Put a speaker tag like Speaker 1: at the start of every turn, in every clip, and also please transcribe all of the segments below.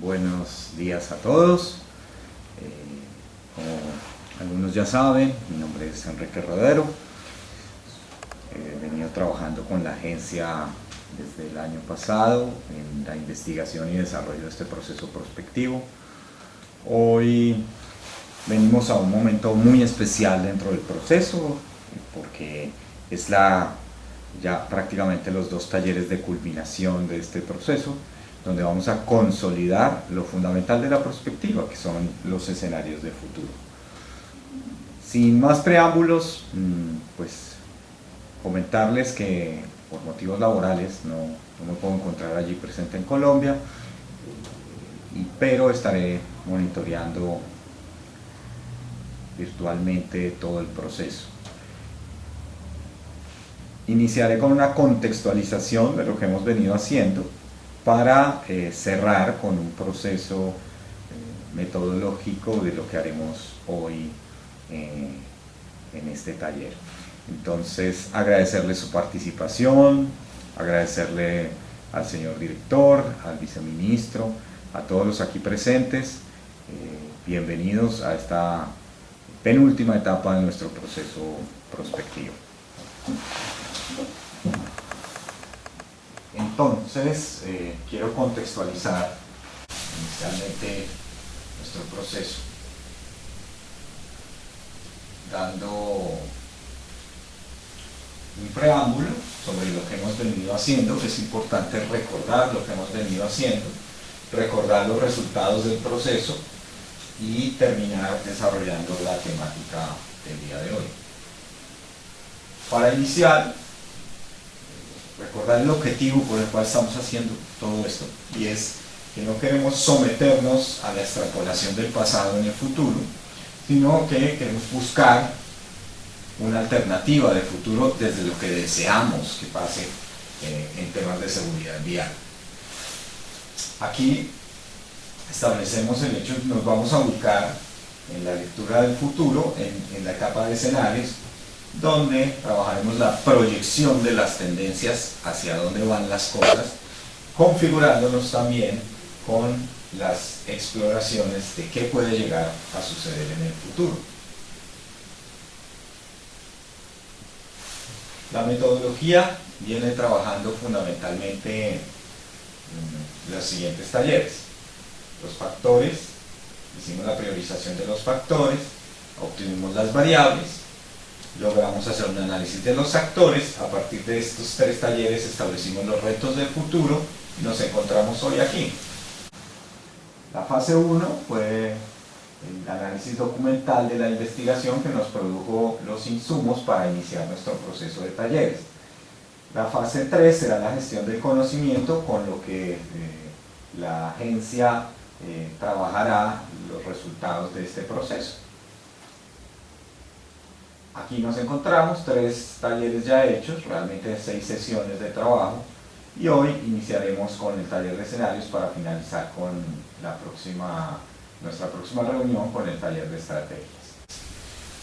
Speaker 1: Buenos días a todos. Como algunos ya saben, mi nombre es Enrique Rodero. He venido trabajando con la agencia desde el año pasado en la investigación y desarrollo de este proceso prospectivo. Hoy venimos a un momento muy especial dentro del proceso porque es ya prácticamente los dos talleres de culminación de este proceso, donde vamos a consolidar lo fundamental de la prospectiva, que son los escenarios de futuro. Sin más preámbulos, pues comentarles que por motivos laborales no me puedo encontrar allí presente en Colombia, pero estaré monitoreando virtualmente todo el proceso. Iniciaré con una contextualización de lo que hemos venido haciendo para cerrar con un proceso metodológico de lo que haremos hoy en este taller. Entonces, agradecerle su participación, agradecerle al señor director, al viceministro, a todos los aquí presentes. Bienvenidos a esta penúltima etapa de nuestro proceso prospectivo. Entonces, quiero contextualizar inicialmente nuestro proceso, dando un preámbulo sobre lo que hemos venido haciendo. Es importante recordar lo que hemos venido haciendo, recordar los resultados del proceso y terminar desarrollando la temática del día de hoy. Para iniciar, recordar el objetivo por el cual estamos haciendo todo esto, y es que no queremos someternos a la extrapolación del pasado en el futuro, sino que queremos buscar una alternativa de futuro desde lo que deseamos que pase en temas de seguridad vial. Aquí establecemos el hecho, nos vamos a ubicar en la lectura del futuro, en la etapa de escenarios, donde trabajaremos la proyección de las tendencias hacia dónde van las cosas, configurándonos también con las exploraciones de qué puede llegar a suceder en el futuro. La metodología viene trabajando fundamentalmente en los siguientes talleres. Los factores, hicimos la priorización de los factores, obtuvimos las variables, logramos hacer un análisis de los actores. A partir de estos tres talleres establecimos los retos del futuro y nos encontramos hoy aquí. La fase 1 fue el análisis documental de la investigación que nos produjo los insumos para iniciar nuestro proceso de talleres. La fase 3 será la gestión del conocimiento, con lo que la agencia trabajará los resultados de este proceso. Aquí nos encontramos, 3 talleres ya hechos, realmente 6 sesiones de trabajo, y hoy iniciaremos con el taller de escenarios para finalizar con nuestra próxima reunión con el taller de estrategias.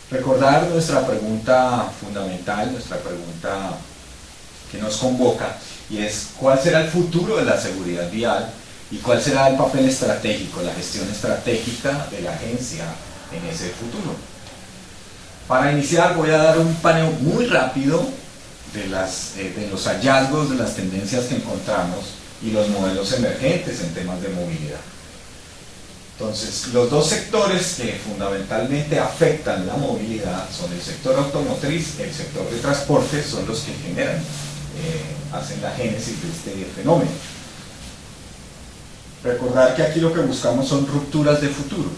Speaker 1: Recordar nuestra pregunta fundamental, nuestra pregunta que nos convoca, y es ¿cuál será el futuro de la seguridad vial y cuál será el papel estratégico, la gestión estratégica de la agencia en ese futuro? Para iniciar voy a dar un paneo muy rápido de los hallazgos, de las tendencias que encontramos y los modelos emergentes en temas de movilidad. Entonces, los dos sectores que fundamentalmente afectan la movilidad son el sector automotriz y el sector de transporte, son los que hacen la génesis de este fenómeno. Recordar que aquí lo que buscamos son rupturas de futuro.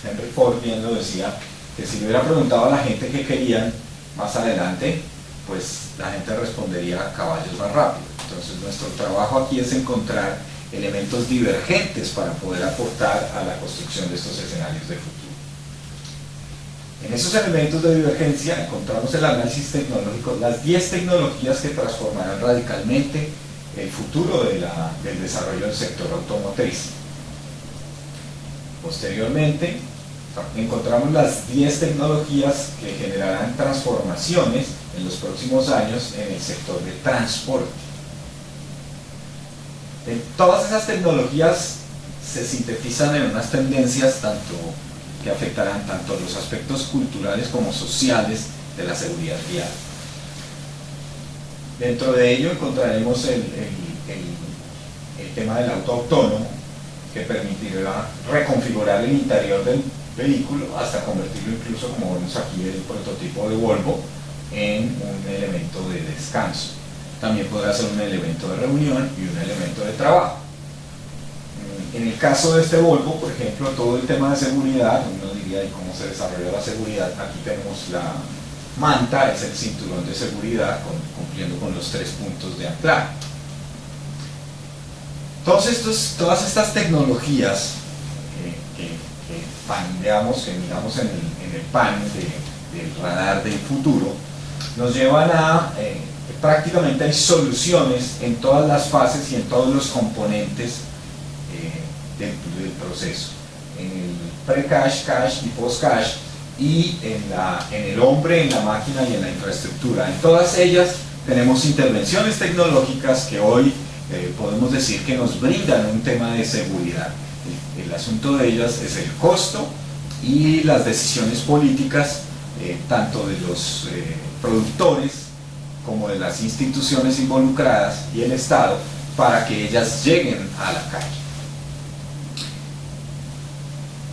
Speaker 1: Henry Ford bien lo decía, que si le hubiera preguntado a la gente qué querían más adelante, pues la gente respondería caballos más rápido. Entonces nuestro trabajo aquí es encontrar elementos divergentes para poder aportar a la construcción de estos escenarios de futuro. En esos elementos de divergencia encontramos el análisis tecnológico, las 10 tecnologías que transformarán radicalmente el futuro del desarrollo del sector automotriz. Posteriormente, encontramos las 10 tecnologías que generarán transformaciones en los próximos años en el sector de transporte. Todas esas tecnologías se sintetizan en unas tendencias que afectarán tanto los aspectos culturales como sociales de la seguridad vial. Dentro de ello encontraremos el tema del auto autónomo, que permitirá reconfigurar el interior del vehículo hasta convertirlo, incluso como vemos aquí el prototipo de Volvo, en un elemento de descanso. También podrá ser un elemento de reunión y un elemento de trabajo. En el caso de este Volvo, por ejemplo, todo el tema de seguridad, uno diría, ¿y cómo se desarrolla la seguridad? Aquí tenemos la manta, es el cinturón de seguridad, cumpliendo con los 3 puntos de anclaje. Todas estas tecnologías que miramos en el panel del radar del futuro, nos llevan a prácticamente hay soluciones en todas las fases y en todos los componentes del proceso, en el pre-cache, cache y post-cache, y en el hombre, en la máquina y en la infraestructura. En todas ellas tenemos intervenciones tecnológicas que hoy podemos decir que nos brindan un tema de seguridad. El asunto de ellas es el costo y las decisiones políticas, tanto de los productores como de las instituciones involucradas y el Estado, para que ellas lleguen a la calle.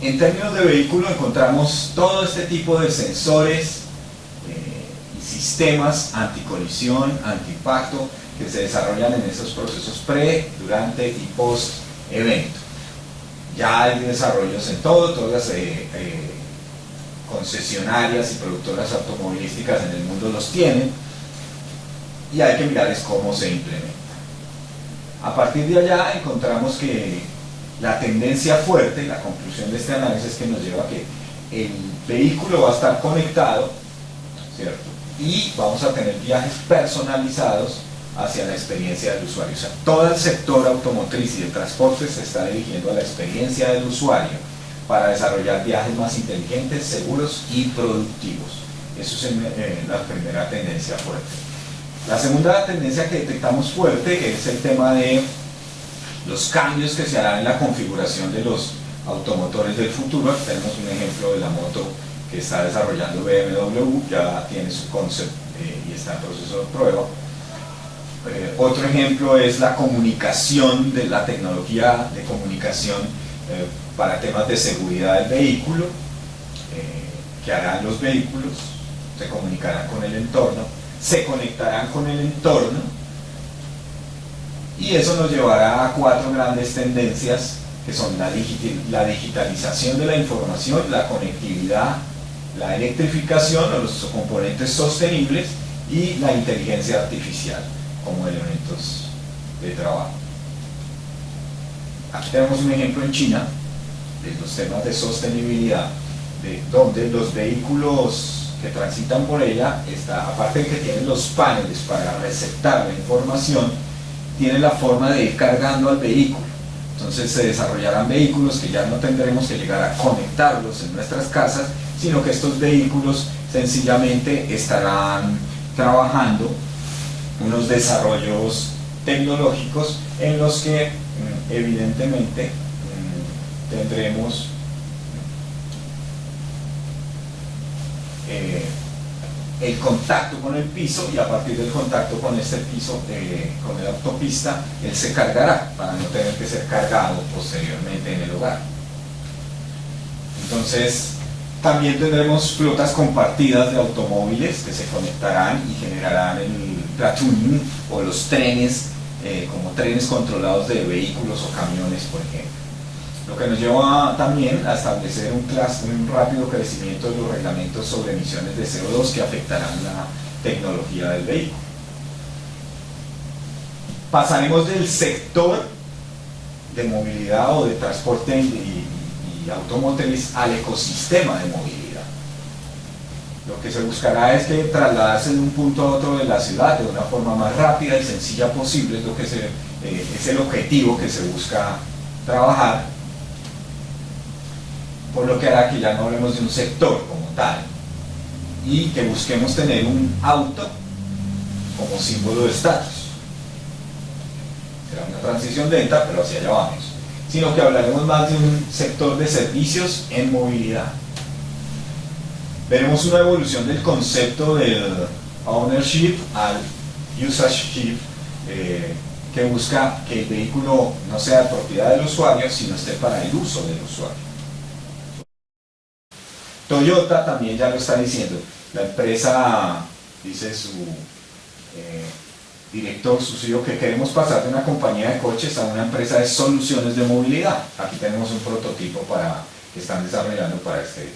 Speaker 1: En términos de vehículo encontramos todo este tipo de sensores y sistemas anticolisión, antiimpacto, que se desarrollan en esos procesos pre, durante y post evento. Ya hay desarrollos en todas las concesionarias y productoras automovilísticas en el mundo los tienen, y hay que mirar es cómo se implementa. A partir de allá encontramos que la tendencia fuerte, la conclusión de este análisis, que nos lleva a que el vehículo va a estar conectado, ¿cierto? Y vamos a tener viajes personalizados hacia la experiencia del usuario. O sea, todo el sector automotriz y de transporte se está dirigiendo a la experiencia del usuario para desarrollar viajes más inteligentes, seguros y productivos. Eso es la primera tendencia fuerte. La segunda tendencia que detectamos fuerte es el tema de los cambios que se harán en la configuración de los automotores del futuro. Aquí tenemos un ejemplo de la moto que está desarrollando BMW, ya tiene su concept y está en proceso de prueba. Otro ejemplo es la comunicación, de la tecnología de comunicación para temas de seguridad del vehículo, que harán los vehículos, se comunicarán con el entorno, se conectarán con el entorno, y eso nos llevará a 4 grandes tendencias, que son la digitalización de la información, la conectividad, la electrificación o los componentes sostenibles y la inteligencia artificial como elementos de trabajo. Aquí tenemos un ejemplo en China de los temas de sostenibilidad, donde los vehículos que transitan por ella, aparte de que tienen los paneles para receptar la información, tienen la forma de ir cargando al vehículo. Entonces se desarrollarán vehículos que ya no tendremos que llegar a conectarlos en nuestras casas, sino que estos vehículos sencillamente estarán trabajando unos desarrollos tecnológicos en los que evidentemente tendremos el contacto con el piso, y a partir del contacto con este piso, con la autopista, él se cargará para no tener que ser cargado posteriormente en el hogar. Entonces también tendremos flotas compartidas de automóviles que se conectarán y generarán el platooning o los trenes, como trenes controlados de vehículos o camiones, por ejemplo. Lo que nos lleva también a establecer un rápido crecimiento de los reglamentos sobre emisiones de CO2 que afectarán la tecnología del vehículo. Pasaremos del sector de movilidad o de transporte y automotriz al ecosistema de movilidad. Lo que se buscará es que trasladarse de un punto a otro de la ciudad de una forma más rápida y sencilla posible, es el objetivo que se busca trabajar, por lo que hará que ya no hablemos de un sector como tal y que busquemos tener un auto como símbolo de estatus. Será una transición lenta, pero hacia allá vamos. sino que hablaremos más de un sector de servicios en movilidad. Veremos una evolución del concepto del ownership al usership, que busca que el vehículo no sea de propiedad del usuario, sino esté para el uso del usuario. Toyota también ya lo está diciendo. La empresa, dice su director, su CEO, que queremos pasar de una compañía de coches a una empresa de soluciones de movilidad. Aquí tenemos un prototipo que están desarrollando para este hecho.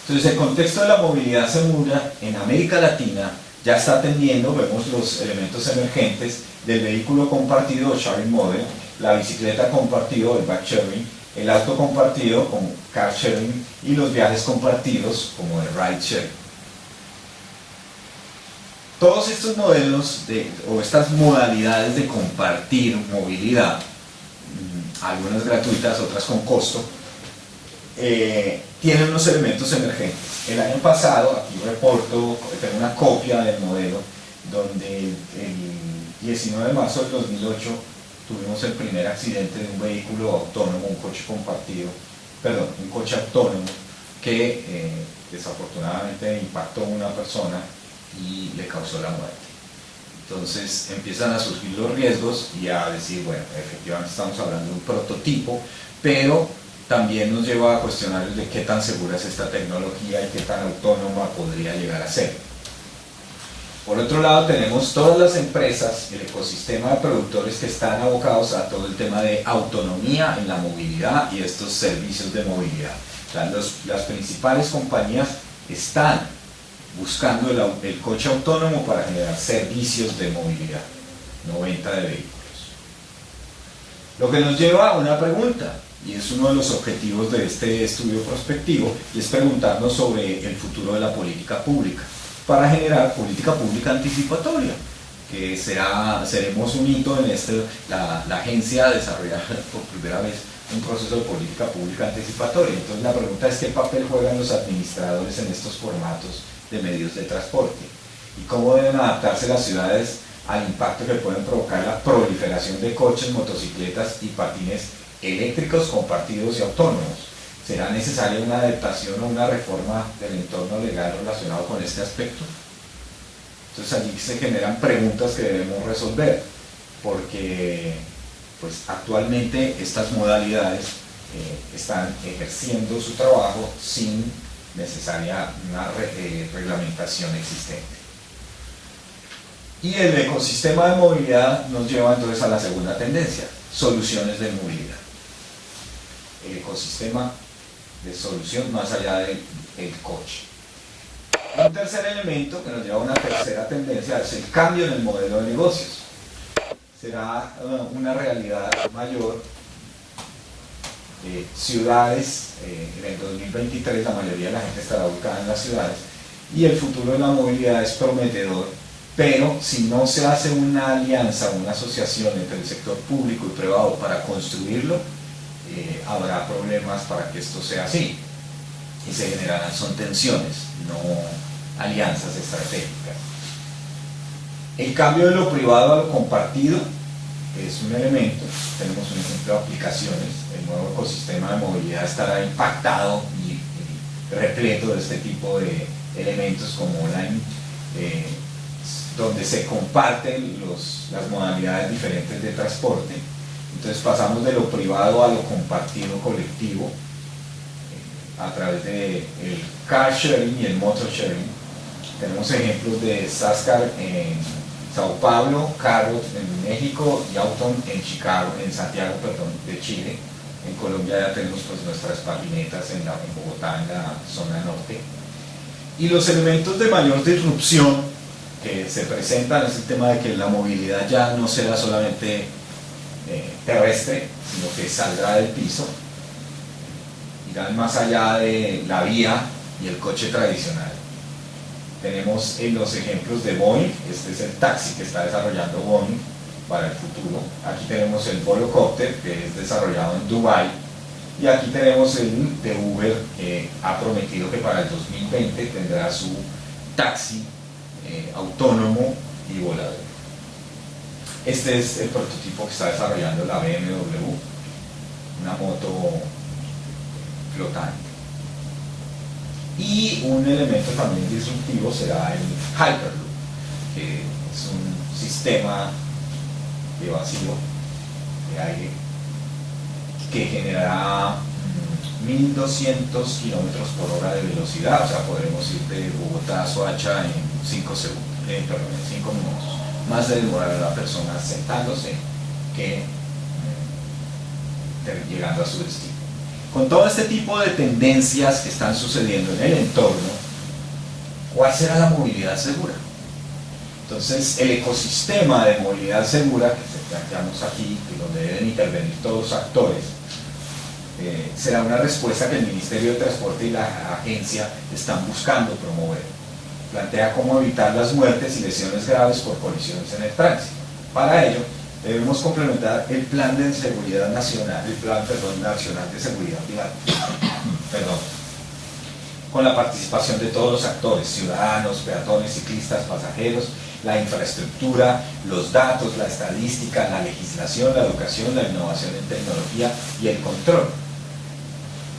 Speaker 1: Entonces, el contexto de la movilidad segura en América Latina ya está atendiendo, vemos los elementos emergentes del vehículo compartido o sharing model, la bicicleta compartido, el bike sharing, el auto compartido como car sharing y los viajes compartidos como el ride sharing. Todos estos modelos o estas modalidades de compartir movilidad, algunas gratuitas, otras con costo, tienen unos elementos emergentes. El año pasado, aquí reporto, tengo una copia del modelo, donde el 19 de marzo del 2008 tuvimos el primer accidente de un vehículo autónomo, un coche compartido, perdón, un coche autónomo que desafortunadamente impactó a una persona y le causó la muerte. Entonces empiezan a surgir los riesgos y a decir, bueno, efectivamente estamos hablando de un prototipo, pero también nos lleva a cuestionar de qué tan segura es esta tecnología y qué tan autónoma podría llegar a ser. Por otro lado, tenemos todas las empresas, el ecosistema de productores que están abocados a todo el tema de autonomía en la movilidad y estos servicios de movilidad. O sea, las principales compañías están buscando el coche autónomo para generar servicios de movilidad, no venta de vehículos. Lo que nos lleva a una pregunta, y es uno de los objetivos de este estudio prospectivo, y es preguntarnos sobre el futuro de la política pública, para generar política pública anticipatoria, que seremos un hito en la agencia desarrollar por primera vez un proceso de política pública anticipatoria. Entonces la pregunta es qué papel juegan los administradores en estos formatos de medios de transporte y cómo deben adaptarse las ciudades al impacto que pueden provocar la proliferación de coches, motocicletas y patines eléctricos, compartidos y autónomos. ¿Será necesaria una adaptación o una reforma del entorno legal relacionado con este aspecto? Entonces allí se generan preguntas que debemos resolver, porque pues, actualmente estas modalidades están ejerciendo su trabajo sin necesaria una reglamentación existente. Y el ecosistema de movilidad nos lleva entonces a la segunda tendencia, soluciones de movilidad. El ecosistema de solución más allá del coche. Un tercer elemento que nos lleva a una tercera tendencia es el cambio en el modelo de negocios. Será una realidad mayor. Ciudades, en el 2023 la mayoría de la gente estará ubicada en las ciudades y el futuro de la movilidad es prometedor, pero si no se hace una alianza, una asociación entre el sector público y privado para construirlo, habrá problemas para que esto sea así y se generarán son tensiones, no alianzas estratégicas. El cambio de lo privado a lo compartido es un elemento. Tenemos un ejemplo de aplicaciones. El nuevo ecosistema de movilidad estará impactado y repleto de este tipo de elementos como online, donde se comparten las modalidades diferentes de transporte. Entonces pasamos de lo privado a lo compartido colectivo a través del car sharing y el motor sharing. Tenemos ejemplos de Sascar en Sao Paulo, Carros en México y Auton en Santiago, de Chile. En Colombia ya tenemos pues, nuestras patinetas en Bogotá, en la zona norte. Y los elementos de mayor disrupción que se presentan es el tema de que la movilidad ya no será solamente terrestre, sino que saldrá del piso, irán más allá de la vía y el coche tradicional. Tenemos en los ejemplos de Boeing, este es el taxi que está desarrollando Boeing para el futuro. Aquí tenemos el Volocopter, que es desarrollado en Dubái, y aquí tenemos el de Uber, que ha prometido que para el 2020 tendrá su taxi autónomo y volador. Este es el prototipo que está desarrollando la BMW una moto flotante. Y un elemento también disruptivo será el Hyperloop, que es un sistema de vacío de aire que generará 1200 kilómetros por hora de velocidad, o sea, podremos ir de Bogotá a Soacha en 5 segundos, en 5 minutos. Más de demorar a la persona sentándose que llegando a su destino. Con todo este tipo de tendencias que están sucediendo en el entorno, ¿cuál será la movilidad segura? Entonces, el ecosistema de movilidad segura que planteamos aquí, y donde deben intervenir todos los actores, será una respuesta que el Ministerio de Transporte y la agencia están buscando promover. Plantea cómo evitar las muertes y lesiones graves por colisiones en el tránsito. Para ello, debemos complementar el Plan de Seguridad Nacional, Nacional de Seguridad Vial, con la participación de todos los actores, ciudadanos, peatones, ciclistas, pasajeros, la infraestructura, los datos, la estadística, la legislación, la educación, la innovación en tecnología y el control.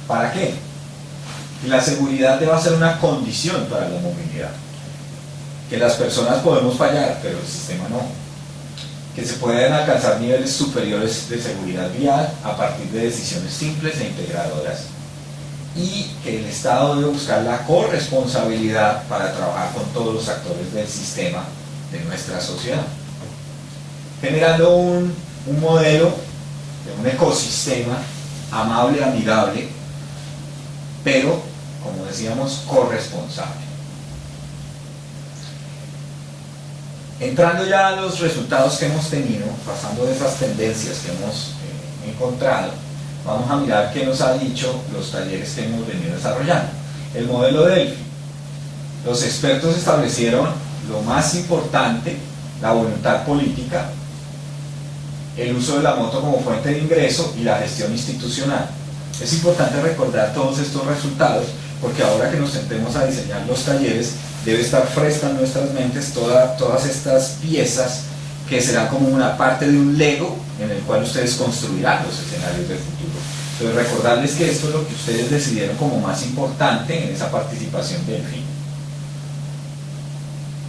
Speaker 1: ¿Para qué? La seguridad debe ser una condición para la movilidad. Que las personas podemos fallar, pero el sistema no. Que se pueden alcanzar niveles superiores de seguridad vial a partir de decisiones simples e integradoras. Y que el Estado debe buscar la corresponsabilidad para trabajar con todos los actores del sistema de nuestra sociedad, generando un modelo de un ecosistema amable, amigable, pero, como decíamos, corresponsable. Entrando ya a los resultados que hemos tenido, pasando de esas tendencias que hemos encontrado, vamos a mirar qué nos han dicho los talleres que hemos venido desarrollando. El modelo Delphi. Los expertos establecieron lo más importante, la voluntad política, el uso de la moto como fuente de ingreso y la gestión institucional. Es importante recordar todos estos resultados porque ahora que nos sentemos a diseñar los talleres debe estar fresca en nuestras mentes todas estas piezas que serán como una parte de un Lego en el cual ustedes construirán los escenarios del futuro. Entonces recordarles que esto es lo que ustedes decidieron como más importante en esa participación del fin.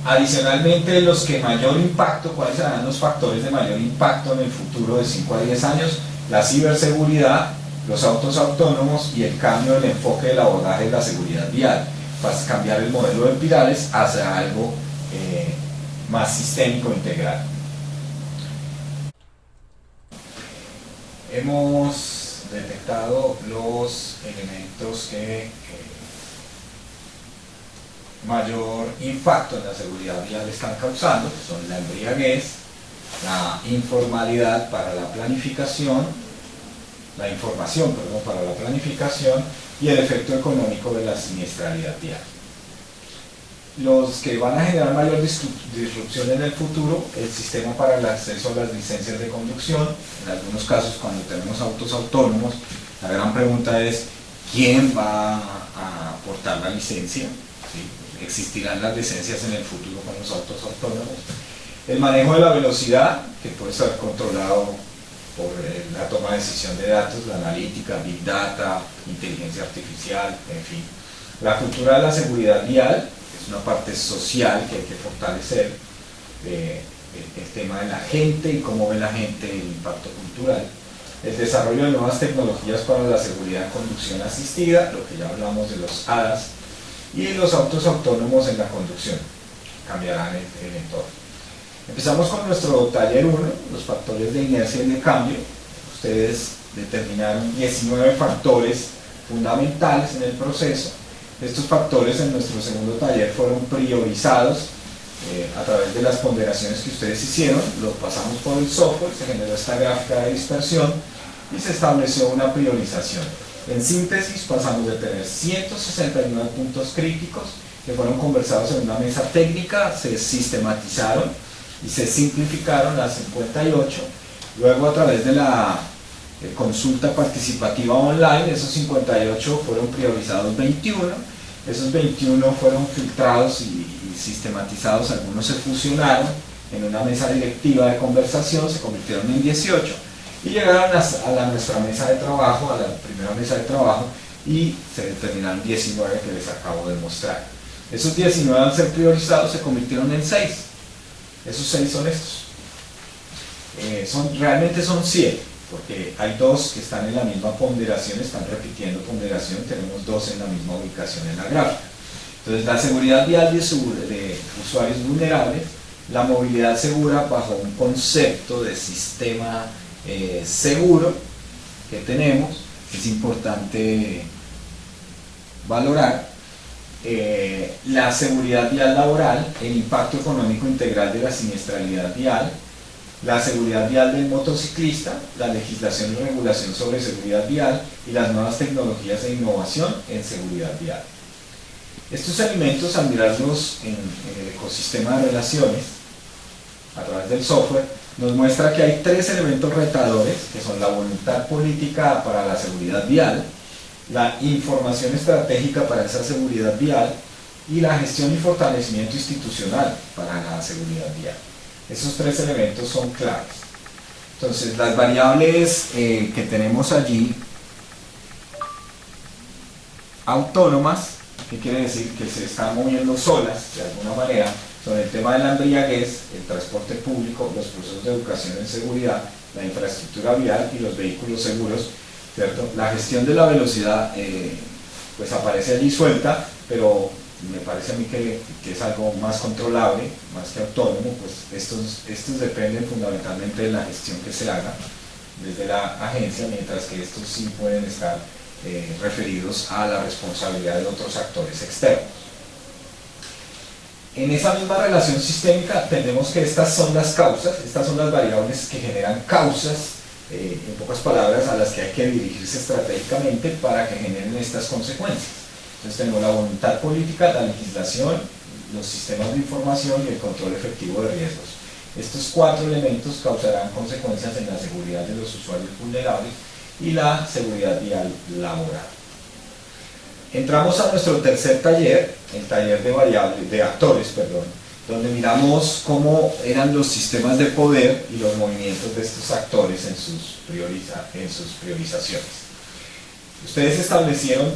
Speaker 1: Adicionalmente, los que mayor impacto, ¿cuáles serán los factores de mayor impacto en el futuro de 5 a 10 años? La ciberseguridad, los autos autónomos y el cambio del enfoque del abordaje de la seguridad vial, para cambiar el modelo de pirales hacia algo más sistémico e integral. Hemos detectado los elementos que mayor impacto en la seguridad vial están causando, que son la embriaguez, la informalidad para la planificación, la información, perdón, para la planificación y el efecto económico de la siniestralidad vial. Los que van a generar mayor disrupción en el futuro, el sistema para el acceso a las licencias de conducción. En algunos casos, cuando tenemos autos autónomos, la gran pregunta es ¿quién va a aportar la licencia? ¿Sí? ¿Existirán las licencias en el futuro con los autos autónomos? El manejo de la velocidad, que puede ser controlado por la toma de decisión de datos, la analítica, Big Data, inteligencia artificial, en fin. La cultura de la seguridad vial, que es una parte social que hay que fortalecer, el tema de la gente y cómo ve la gente el impacto cultural. El desarrollo de nuevas tecnologías para la seguridad en conducción asistida, lo que ya hablamos de los ADAS, y los autos autónomos en la conducción, cambiarán el entorno. Empezamos con nuestro taller 1, los factores de inercia y de cambio. Ustedes determinaron 19 factores fundamentales en el proceso. Estos factores en nuestro segundo taller fueron priorizados a través de las ponderaciones que ustedes hicieron. Lo pasamos por el software, se generó esta gráfica de dispersión y se estableció una priorización. En síntesis, pasamos de tener 169 puntos críticos que fueron conversados en una mesa técnica, se sistematizaron y se simplificaron a 58. Luego, a través de la consulta participativa online, esos 58 fueron priorizados 21. Esos 21 fueron filtrados y sistematizados, algunos se fusionaron en una mesa directiva de conversación, se convirtieron en 18. Y llegaron nuestra mesa de trabajo, a la primera mesa de trabajo, y se determinaron 19 que les acabo de mostrar. Esos 19 al ser priorizados se convirtieron en 6. Esos 6 son estos. Realmente son 7, porque hay 2 que están en la misma ponderación, están repitiendo ponderación, tenemos 2 en la misma ubicación en la gráfica. Entonces, la seguridad vial de usuarios vulnerables, la movilidad segura bajo un concepto de sistema seguro que tenemos, es importante valorar. La seguridad vial laboral, el impacto económico integral de la siniestralidad vial, la seguridad vial del motociclista, la legislación y regulación sobre seguridad vial y las nuevas tecnologías de innovación en seguridad vial. Estos elementos, al mirarlos en el ecosistema de relaciones a través del software, nos muestra que hay 3 elementos retadores, que son la voluntad política para la seguridad vial, la información estratégica para esa seguridad vial y la gestión y fortalecimiento institucional para la seguridad vial. Esos 3 elementos son claves. Entonces, las variables que tenemos allí, autónomas, ¿qué quiere decir? Que se están moviendo solas, de alguna manera, son el tema de la embriaguez, el transporte público, los procesos de educación en seguridad, la infraestructura vial y los vehículos seguros, ¿cierto? La gestión de la velocidad pues aparece allí suelta, pero me parece a mí que es algo más controlable, más que autónomo, pues estos dependen fundamentalmente de la gestión que se haga desde la agencia, mientras que estos sí pueden estar referidos a la responsabilidad de otros actores externos. En esa misma relación sistémica entendemos que estas son las causas, estas son las variables que generan causas, en pocas palabras, a las que hay que dirigirse estratégicamente para que generen estas consecuencias. Entonces tenemos la voluntad política, la legislación, los sistemas de información y el control efectivo de riesgos. Estos 4 elementos causarán consecuencias en la seguridad de los usuarios vulnerables y la seguridad vial laboral. Entramos a nuestro tercer taller, el taller de actores, donde miramos cómo eran los sistemas de poder y los movimientos de estos actores en sus priorizaciones. Ustedes establecieron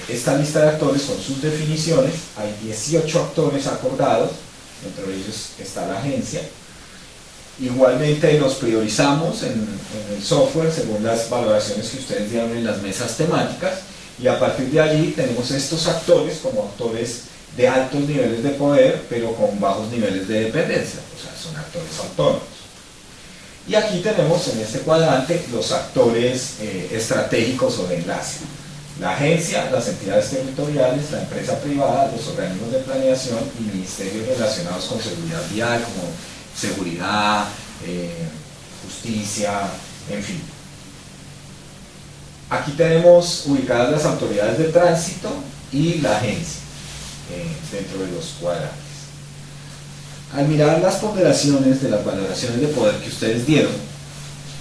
Speaker 1: esta lista de actores con sus definiciones, hay 18 actores acordados, entre ellos está la agencia. Igualmente los priorizamos en el software según las valoraciones que ustedes dieron en las mesas temáticas, y a partir de allí tenemos estos actores como actores de altos niveles de poder, pero con bajos niveles de dependencia, o sea, son actores autónomos. Y aquí tenemos en este cuadrante los actores estratégicos o de enlace. La agencia, las entidades territoriales, la empresa privada, los organismos de planeación y ministerios relacionados con seguridad vial, como seguridad, justicia, en fin. Aquí tenemos ubicadas las autoridades de tránsito y la agencia dentro de los cuadrantes. Al mirar las ponderaciones de las valoraciones de poder que ustedes dieron,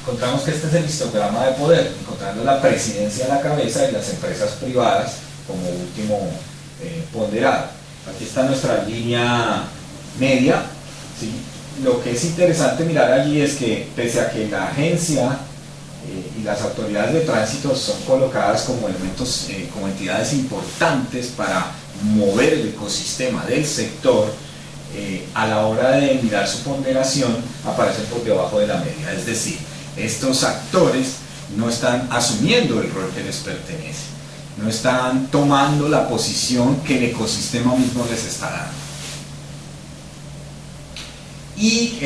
Speaker 1: encontramos que este es el histograma de poder, encontrando la presidencia a la cabeza y las empresas privadas como último ponderado. Aquí está nuestra línea media, ¿sí? Lo que es interesante mirar allí es que pese a que la agencia y las autoridades de tránsito son colocadas como elementos, como entidades importantes para mover el ecosistema del sector, a la hora de mirar su ponderación aparecen por debajo de la media, es decir, estos actores no están asumiendo el rol que les pertenece, no están tomando la posición que el ecosistema mismo les está dando. Y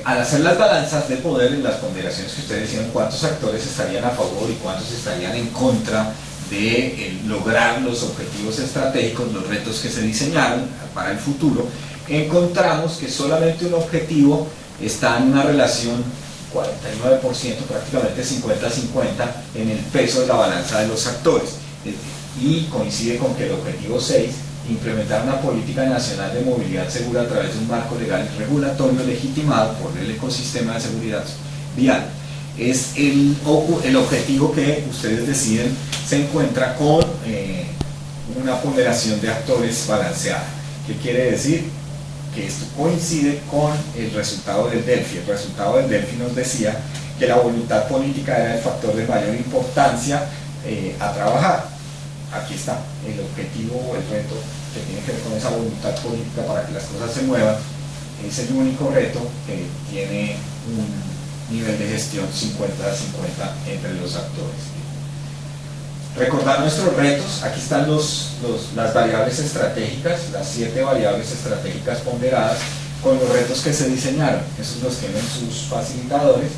Speaker 1: al hacer las balanzas de poder en las ponderaciones que ustedes decían, cuántos actores estarían a favor y cuántos estarían en contra de lograr los objetivos estratégicos, los retos que se diseñaron para el futuro, encontramos que solamente un objetivo está en una relación 49%, prácticamente 50-50 en el peso de la balanza de los actores, y coincide con que el objetivo 6, implementar una política nacional de movilidad segura a través de un marco legal y regulatorio legitimado por el ecosistema de seguridad vial, es el objetivo que ustedes deciden se encuentra con una ponderación de actores balanceada. ¿Qué quiere decir? Que esto coincide con el resultado del Delphi. El resultado del Delphi nos decía
Speaker 2: que la voluntad política era el factor de mayor importancia a trabajar. Aquí está el objetivo o el reto que tiene que ver con esa voluntad política para que las cosas se muevan. Es el único reto que tiene un nivel de gestión 50-50 entre los actores. Recordar nuestros retos, aquí están las variables estratégicas, las 7 variables estratégicas ponderadas con los retos que se diseñaron. Esos los tienen sus facilitadores,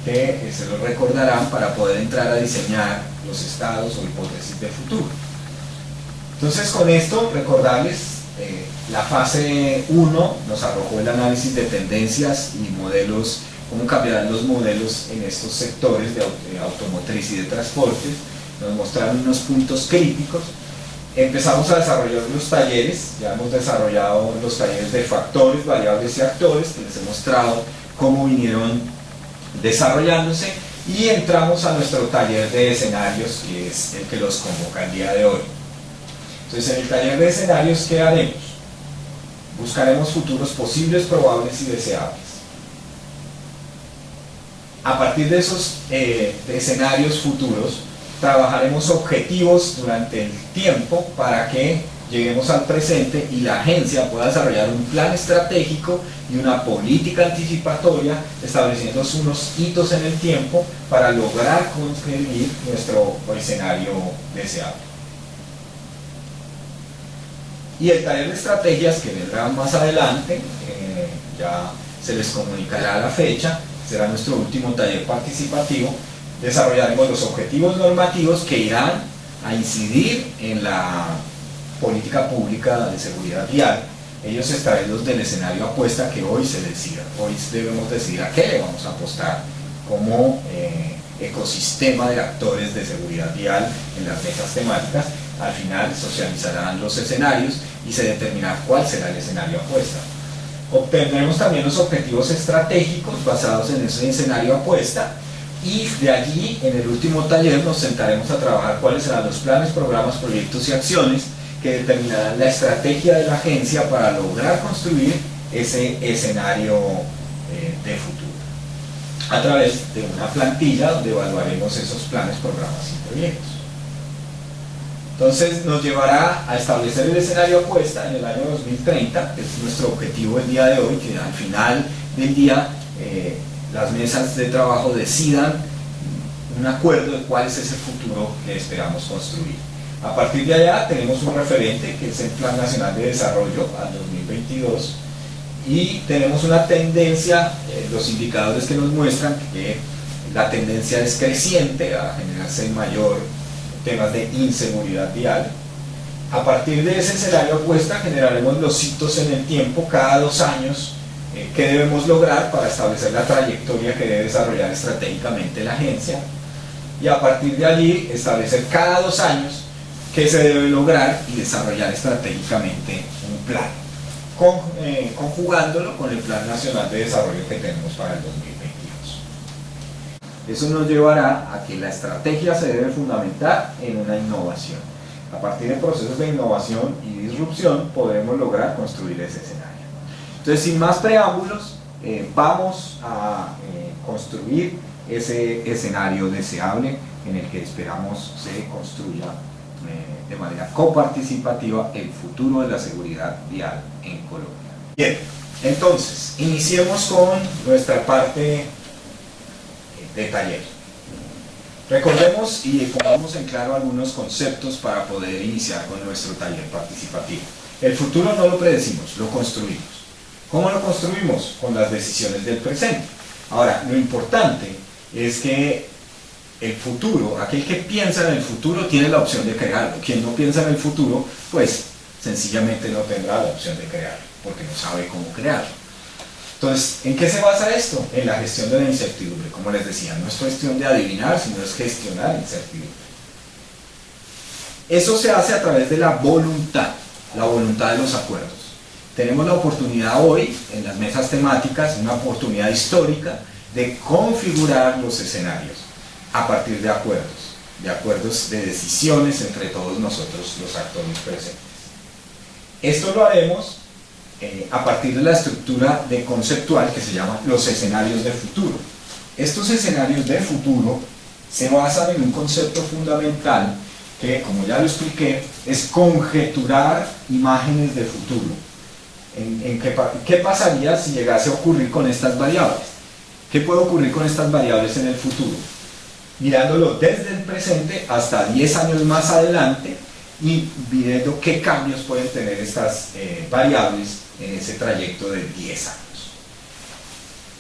Speaker 2: que se los recordarán para poder entrar a diseñar los estados o hipótesis de futuro. Entonces, con esto, recordarles, la fase 1 nos arrojó el análisis de tendencias y modelos, cómo cambiarán los modelos en estos sectores de automotriz y de transportes. Nos mostraron unos puntos críticos. Empezamos a desarrollar los talleres, ya hemos desarrollado los talleres de factores, variables y actores, que les he mostrado cómo vinieron desarrollándose, y entramos a nuestro taller de escenarios, que es el que los convoca el día de hoy. Entonces, en el taller de escenarios, ¿qué haremos? Buscaremos futuros posibles, probables y deseables. A partir de esos escenarios futuros, trabajaremos objetivos durante el tiempo para que lleguemos al presente y la agencia pueda desarrollar un plan estratégico y una política anticipatoria, estableciendo unos hitos en el tiempo para lograr conseguir nuestro escenario deseable. Y el taller de estrategias, que vendrá más adelante, ya se les comunicará la fecha, será nuestro último taller participativo. Desarrollaremos los objetivos normativos que irán a incidir en la política pública de seguridad vial. Ellos estarán los del escenario apuesta que hoy se decida. Hoy debemos decidir a qué le vamos a apostar como ecosistema de actores de seguridad vial en las mesas temáticas. Al final socializarán los escenarios y se determinará cuál será el escenario apuesta. Obtendremos también los objetivos estratégicos basados en ese escenario apuesta. Y de allí, en el último taller, nos sentaremos a trabajar cuáles serán los planes, programas, proyectos y acciones que determinarán la estrategia de la agencia para lograr construir ese escenario de futuro, a través de una plantilla donde evaluaremos esos planes, programas y proyectos. Entonces, nos llevará a establecer el escenario apuesta en el año 2030, que es nuestro objetivo el día de hoy, que al final del día las mesas de trabajo decidan un acuerdo de cuál es ese futuro que esperamos construir. A partir de allá tenemos un referente, que es el Plan Nacional de Desarrollo al 2022, y tenemos una tendencia, los indicadores que nos muestran que la tendencia es creciente a generarse mayor temas de inseguridad vial. A partir de ese escenario apuesta generaremos los hitos en el tiempo cada 2 años que debemos lograr para establecer la trayectoria que debe desarrollar estratégicamente la agencia, y a partir de allí establecer cada 2 años qué se debe lograr y desarrollar estratégicamente un plan, conjugándolo con el Plan Nacional de Desarrollo que tenemos para el 2022. Eso nos llevará a que la estrategia se debe fundamentar en una innovación. A partir de procesos de innovación y disrupción podremos lograr construir ese escenario. Entonces, sin más preámbulos, vamos a construir ese escenario deseable en el que esperamos se construya de manera coparticipativa el futuro de la seguridad vial en Colombia. Bien, entonces, iniciemos con nuestra parte de taller. Recordemos y pongamos en claro algunos conceptos para poder iniciar con nuestro taller participativo. El futuro no lo predecimos, lo construimos. ¿Cómo lo construimos? Con las decisiones del presente. Ahora, lo importante es que el futuro, aquel que piensa en el futuro tiene la opción de crearlo. Quien no piensa en el futuro, pues sencillamente no tendrá la opción de crearlo, porque no sabe cómo crearlo. Entonces, ¿en qué se basa esto? En la gestión de la incertidumbre. Como les decía, no es cuestión de adivinar, sino es gestionar incertidumbre. Eso se hace a través de la voluntad de los acuerdos. Tenemos la oportunidad hoy, en las mesas temáticas, una oportunidad histórica de configurar los escenarios a partir de acuerdos de decisiones entre todos nosotros los actores presentes. Esto lo haremos a partir de la estructura conceptual que se llama los escenarios de futuro. Estos escenarios de futuro se basan en un concepto fundamental que, como ya lo expliqué, es conjeturar imágenes de futuro. ¿Qué pasaría si llegase a ocurrir con estas variables? ¿Qué puede ocurrir con estas variables en el futuro? Mirándolo desde el presente hasta 10 años más adelante y viendo qué cambios pueden tener estas variables en ese trayecto de 10 años.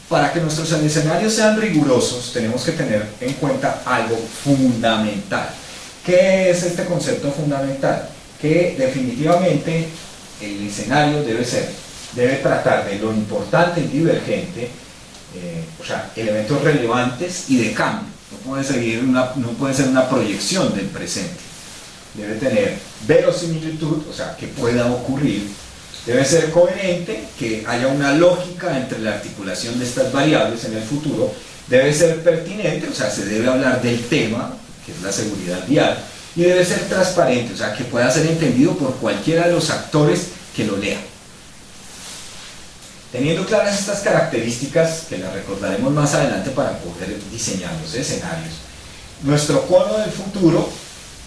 Speaker 2: Para que nuestros escenarios sean rigurosos, tenemos que tener en cuenta algo fundamental. ¿Qué es este concepto fundamental? Que definitivamente el escenario debe tratar de lo importante y divergente, o sea, elementos relevantes y de cambio. No puede ser una proyección del presente. Debe tener verosimilitud, o sea, que pueda ocurrir. Debe ser coherente, que haya una lógica entre la articulación de estas variables en el futuro. Debe ser pertinente, o sea, se debe hablar del tema, que es la seguridad vial. Y debe ser transparente, o sea, que pueda ser entendido por cualquiera de los actores que lo lean. Teniendo claras estas características, que las recordaremos más adelante para poder diseñar los escenarios, nuestro cono del futuro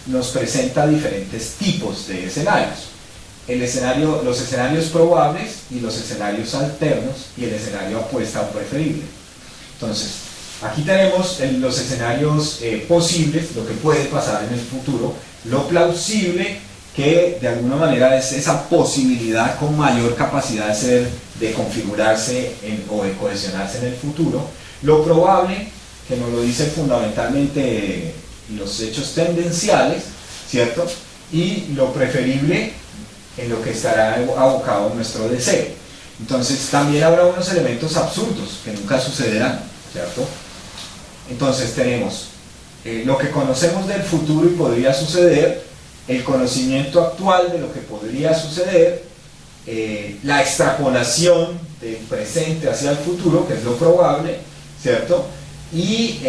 Speaker 2: nos presenta diferentes tipos de escenarios. Los escenarios probables y los escenarios alternos y el escenario apuesta o preferible. Entonces, aquí tenemos los escenarios posibles, lo que puede pasar en el futuro, lo plausible, que de alguna manera es esa posibilidad con mayor capacidad de configurarse o de cohesionarse en el futuro, lo probable, que nos lo dicen fundamentalmente los hechos tendenciales, ¿cierto? Y lo preferible, en lo que estará abocado nuestro deseo. Entonces también habrá unos elementos absurdos que nunca sucederán, ¿cierto? Entonces tenemos lo que conocemos del futuro y podría suceder, el conocimiento actual de lo que podría suceder, la extrapolación del presente hacia el futuro, que es lo probable, ¿cierto? Y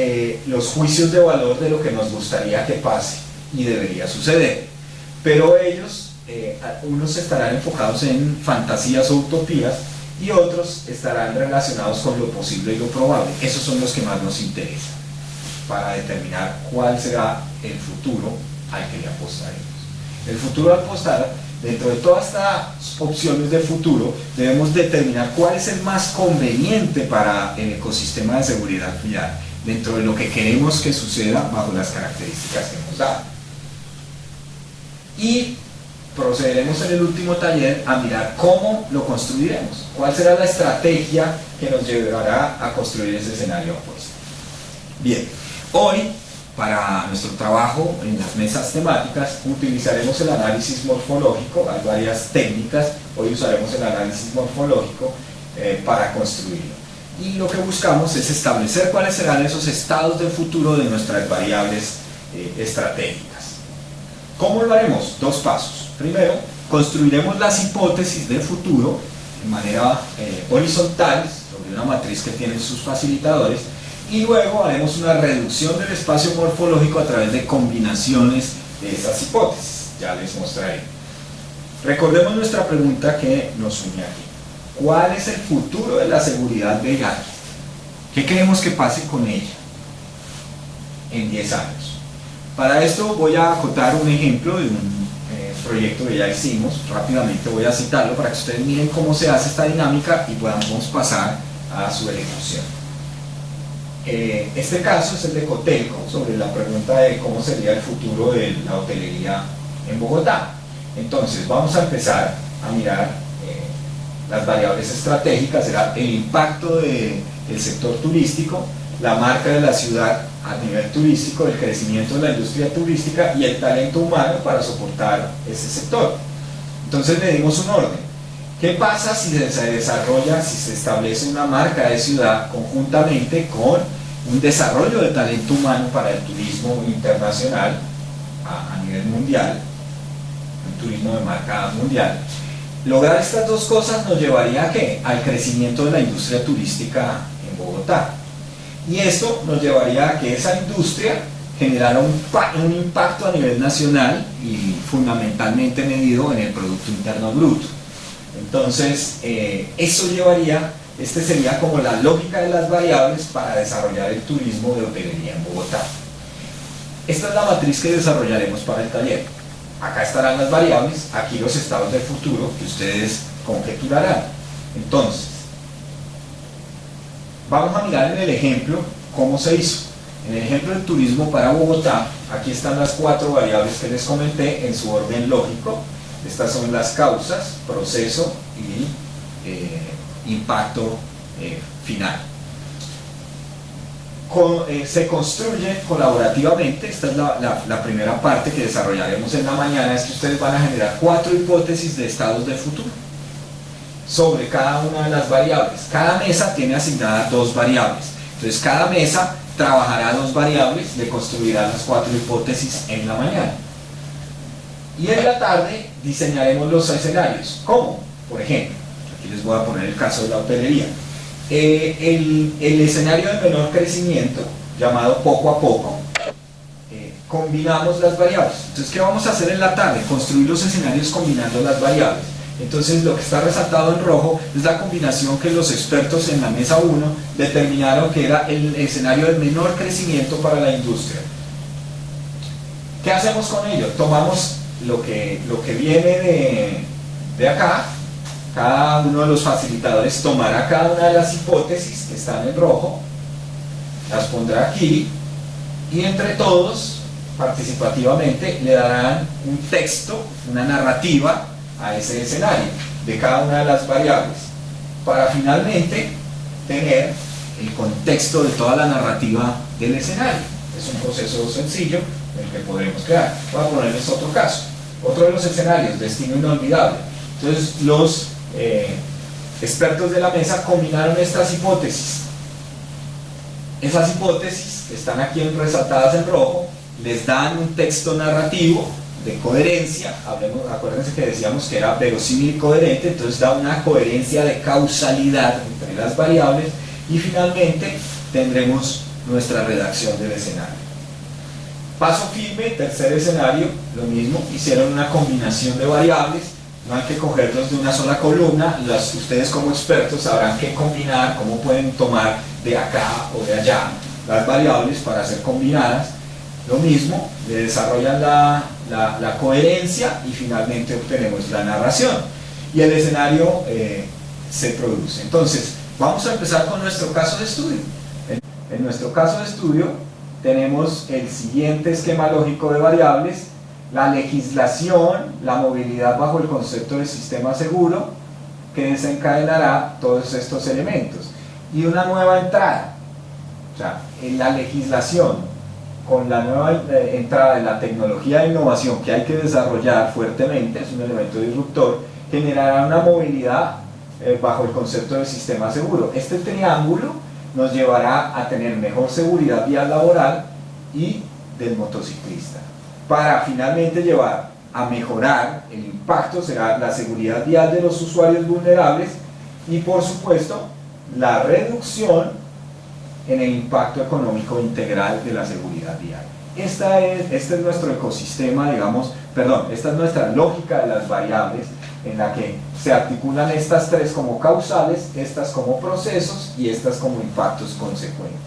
Speaker 2: los juicios de valor de lo que nos gustaría que pase y debería suceder. Pero ellos, unos estarán enfocados en fantasías o utopías y otros estarán relacionados con lo posible y lo probable. Esos son los que más nos interesan para determinar cuál será el futuro al que le apostaremos. El futuro al apostar, dentro de todas estas opciones de futuro, debemos determinar cuál es el más conveniente para el ecosistema de seguridad vial, dentro de lo que queremos que suceda bajo las características que hemos dado. Y procederemos en el último taller a mirar cómo lo construiremos, cuál será la estrategia que nos llevará a construir ese escenario opuesto. Bien, hoy para nuestro trabajo en las mesas temáticas utilizaremos el análisis morfológico. Hay varias técnicas, hoy usaremos el análisis morfológico para construirlo. Y lo que buscamos es establecer cuáles serán esos estados del futuro de nuestras variables estratégicas. ¿Cómo lo haremos? Dos pasos. Primero, construiremos las hipótesis de futuro de manera horizontal, sobre una matriz que tiene sus facilitadores, y luego haremos una reducción del espacio morfológico a través de combinaciones de esas hipótesis. Ya les mostraré. Recordemos nuestra pregunta que nos une aquí. ¿Cuál es el futuro de la seguridad vial? ¿Qué queremos que pase con ella en 10 años? Para esto voy a acotar un ejemplo de un proyecto que ya hicimos. Rápidamente voy a citarlo para que ustedes miren cómo se hace esta dinámica y podamos pasar a su ejecución. Este caso es el de Cotelco, sobre la pregunta de cómo sería el futuro de la hotelería en Bogotá. Entonces vamos a empezar a mirar las variables estratégicas. Será el impacto del sector turístico, la marca de la ciudad a nivel turístico, el crecimiento de la industria turística y el talento humano para soportar ese sector. Entonces le dimos un orden. ¿Qué pasa si se desarrolla, si se establece una marca de ciudad conjuntamente con un desarrollo de talento humano para el turismo internacional a nivel mundial, un turismo de marca mundial? Lograr estas dos cosas nos llevaría ¿a qué? Al crecimiento de la industria turística en Bogotá. Y esto nos llevaría a que esa industria generara un impacto a nivel nacional y fundamentalmente medido en el Producto Interno Bruto. Entonces, eso llevaría Este sería como la lógica de las variables para desarrollar el turismo de hotelería en Bogotá. Esta es la matriz que desarrollaremos para el taller. Acá estarán las variables, aquí los estados del futuro que ustedes conjeturarán. Entonces, vamos a mirar en el ejemplo cómo se hizo. En el ejemplo del turismo para Bogotá, aquí están las 4 variables que les comenté en su orden lógico. Estas son las causas, proceso y impacto final. Se construye colaborativamente. Esta es la primera parte que desarrollaremos en la mañana. Es que ustedes van a generar 4 hipótesis de estados de futuro sobre cada una de las variables. Cada mesa tiene asignadas 2 variables. Entonces cada mesa trabajará 2 variables, le construirá las 4 hipótesis en la mañana. Y en la tarde diseñaremos los escenarios. ¿Cómo? Por ejemplo, aquí les voy a poner el caso de la hotelería. El escenario de menor crecimiento, llamado poco a poco, combinamos las variables. Entonces, ¿qué vamos a hacer en la tarde? Construir los escenarios combinando las variables. Entonces, lo que está resaltado en rojo es la combinación que los expertos en la mesa 1 determinaron que era el escenario de menor crecimiento para la industria. ¿Qué hacemos con ello? Tomamos lo que viene de acá. Cada uno de los facilitadores tomará cada una de las hipótesis que están en rojo, las pondrá aquí, y entre todos, participativamente, le darán un texto, una narrativa a ese escenario de cada una de las variables, para finalmente tener el contexto de toda la narrativa del escenario. Es un proceso sencillo en el que podremos crear. Voy a ponerles otro caso. Otro de los escenarios, destino inolvidable. Entonces, los expertos de la mesa combinaron estas hipótesis. Esas hipótesis que están aquí resaltadas en rojo les dan un texto narrativo de coherencia. Acuérdense que decíamos que era verosímil y coherente, entonces da una coherencia de causalidad entre las variables, y finalmente tendremos nuestra redacción del escenario. Paso firme, tercer escenario, lo mismo, hicieron una combinación de variables. No hay que cogerlos de una sola columna, ustedes como expertos sabrán qué combinar, cómo pueden tomar de acá o de allá las variables para ser combinadas. Lo mismo, le desarrollan la coherencia y finalmente obtenemos la narración. Y el escenario se produce. Entonces, vamos a empezar con nuestro caso de estudio. En nuestro caso de estudio tenemos el siguiente esquema lógico de variables: la legislación, la movilidad bajo el concepto de sistema seguro, que desencadenará todos estos elementos, y una nueva entrada. O sea, en la legislación, con la nueva entrada de la tecnología de innovación que hay que desarrollar fuertemente, es un elemento disruptor, generará una movilidad bajo el concepto de sistema seguro. Este triángulo nos llevará a tener mejor seguridad vial laboral y del motociclista, para finalmente llevar a mejorar el impacto, será la seguridad vial de los usuarios vulnerables y, por supuesto, la reducción en el impacto económico integral de la seguridad vial. Este es nuestro ecosistema, esta es nuestra lógica de las variables, en la que se articulan estas 3 como causales, estas como procesos y estas como impactos consecuentes.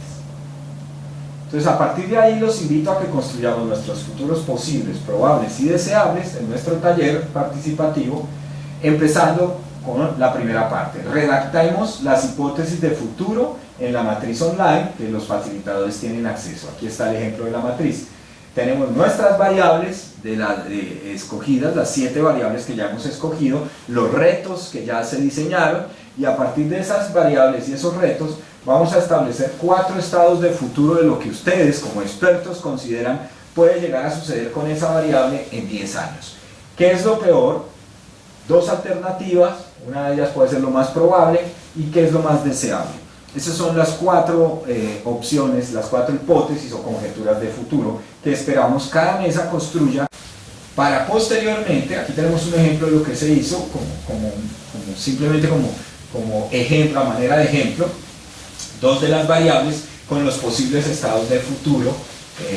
Speaker 2: Entonces, a partir de ahí los invito a que construyamos nuestros futuros posibles, probables y deseables en nuestro taller participativo, empezando con la primera parte. Redactemos las hipótesis de futuro en la matriz online que los facilitadores tienen acceso. Aquí está el ejemplo de la matriz. Tenemos nuestras variables escogidas, las 7 variables que ya hemos escogido, los retos que ya se diseñaron, y a partir de esas variables y esos retos vamos a establecer 4 estados de futuro de lo que ustedes como expertos consideran puede llegar a suceder con esa variable en 10 años. ¿Qué es lo peor? 2 alternativas, una de ellas puede ser lo más probable, y qué es lo más deseable. Esas son las 4 opciones, las 4 hipótesis o conjeturas de futuro que esperamos cada mesa construya, para posteriormente, aquí tenemos un ejemplo de lo que se hizo, simplemente como ejemplo, a manera de ejemplo, 2 de las variables con los posibles estados de futuro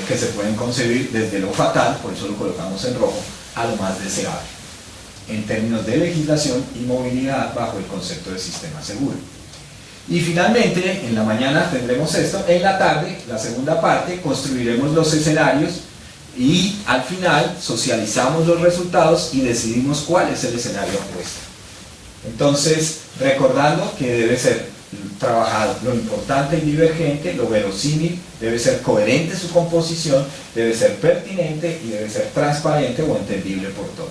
Speaker 2: que se pueden concebir desde lo fatal, por eso lo colocamos en rojo, a lo más deseable, en términos de legislación y movilidad bajo el concepto de sistema seguro. Y finalmente, en la mañana tendremos esto, en la tarde, la segunda parte, construiremos los escenarios y al final socializamos los resultados y decidimos cuál es el escenario opuesto. Entonces, recordando que debe ser trabajado lo importante y divergente, lo verosímil, debe ser coherente su composición, debe ser pertinente y debe ser transparente o entendible por todos.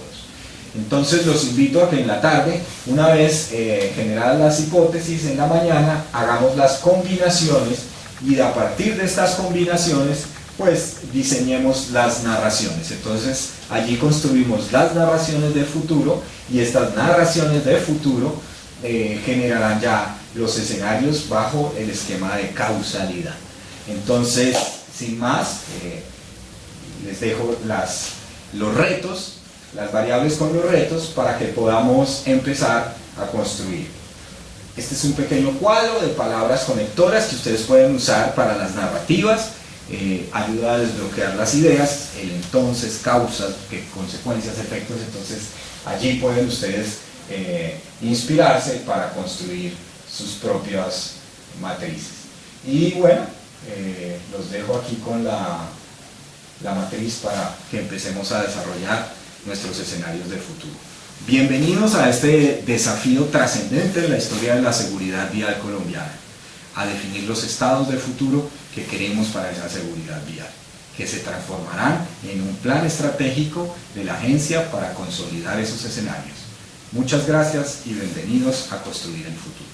Speaker 2: Entonces los invito a que en la tarde, una vez generadas las hipótesis, en la mañana hagamos las combinaciones y a partir de estas combinaciones pues diseñemos las narraciones. Entonces allí construimos las narraciones del futuro y estas narraciones del futuro generarán ya los escenarios bajo el esquema de causalidad. Entonces, sin más, les dejo los retos, las variables con los retos para que podamos empezar a construir. Este es un pequeño cuadro de palabras conectoras que ustedes pueden usar para las narrativas, ayuda a desbloquear las ideas, el entonces, causas, consecuencias, efectos. Entonces allí pueden ustedes inspirarse para construir sus propias matrices. Y bueno, los dejo aquí con la matriz para que empecemos a desarrollar nuestros escenarios de futuro. Bienvenidos a este desafío trascendente en la historia de la seguridad vial colombiana, a definir los estados de futuro que queremos para esa seguridad vial, que se transformarán en un plan estratégico de la agencia para consolidar esos escenarios. Muchas gracias y bienvenidos a Construir el Futuro.